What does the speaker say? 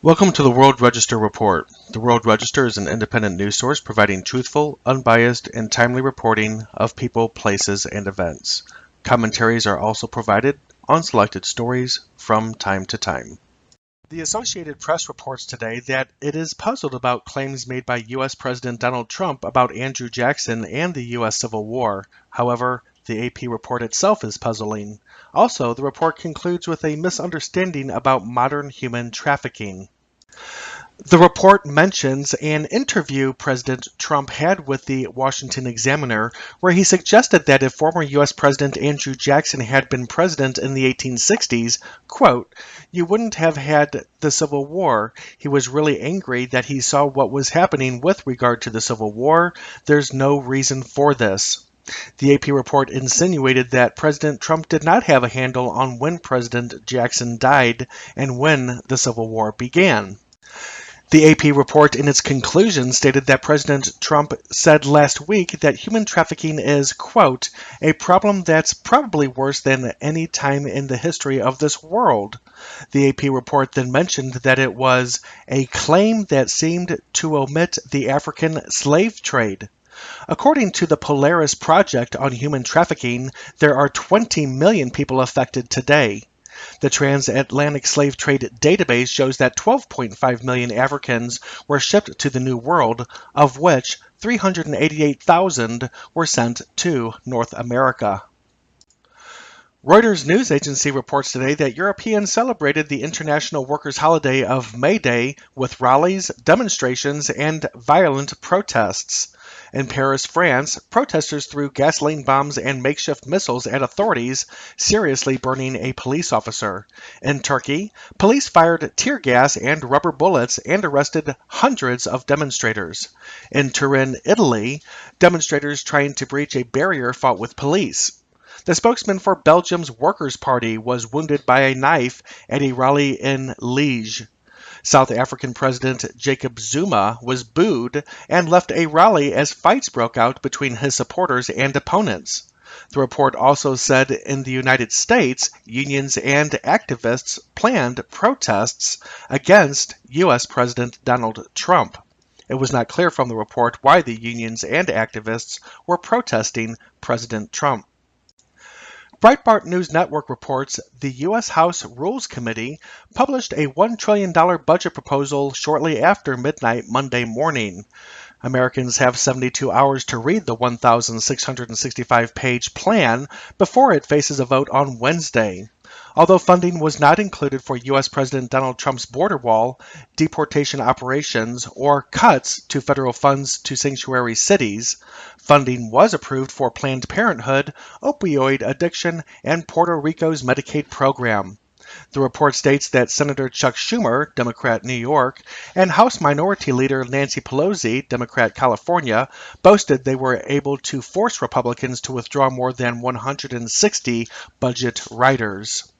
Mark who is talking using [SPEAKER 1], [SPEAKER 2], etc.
[SPEAKER 1] Welcome to the World Register Report. The World Register is an independent news source providing truthful, unbiased, and timely reporting of people, places, and events. Commentaries are also provided on selected stories from time to time. The Associated Press reports today that it is puzzled about claims made by U.S. President Donald Trump about Andrew Jackson and the U.S. Civil War. However, the AP report itself is puzzling. Also, the report concludes with a misunderstanding about modern human trafficking. The report mentions an interview President Trump had with the Washington Examiner where he suggested that if former U.S. President Andrew Jackson had been president in the 1860s, quote, "you wouldn't have had the Civil War. He was really angry that he saw what was happening with regard to the Civil War. There's no reason for this." The AP report insinuated that President Trump did not have a handle on when President Jackson died and when the Civil War began. The AP report in its conclusion stated that President Trump said last week that human trafficking is, quote, "a problem that's probably worse than any time in the history of this world." The AP report then mentioned that it was a claim that seemed to omit the African slave trade. According to the Polaris Project on Human Trafficking, there are 20 million people affected today. The Transatlantic Slave Trade Database shows that 12.5 million Africans were shipped to the New World, of which 388,000 were sent to North America. Reuters news agency reports today that Europeans celebrated the international workers' holiday of May Day with rallies, demonstrations, and violent protests. In Paris, France, protesters threw gasoline bombs and makeshift missiles at authorities, seriously burning a police officer. In Turkey, police fired tear gas and rubber bullets and arrested hundreds of demonstrators. In Turin, Italy, demonstrators trying to breach a barrier fought with police. The spokesman for Belgium's Workers' Party was wounded by a knife at a rally in Liège. South African President Jacob Zuma was booed and left a rally as fights broke out between his supporters and opponents. The report also said in the United States, unions and activists planned protests against U.S. President Donald Trump. It was not clear from the report why the unions and activists were protesting President Trump. Breitbart News Network reports the U.S. House Rules Committee published a $1 trillion budget proposal shortly after midnight Monday morning. Americans have 72 hours to read the 1,665-page plan before it faces a vote on Wednesday. Although funding was not included for U.S. President Donald Trump's border wall, deportation operations, or cuts to federal funds to sanctuary cities, funding was approved for Planned Parenthood, opioid addiction, and Puerto Rico's Medicaid program. The report states that Senator Chuck Schumer, Democrat New York, and House Minority Leader Nancy Pelosi, Democrat California, boasted they were able to force Republicans to withdraw more than 160 budget riders.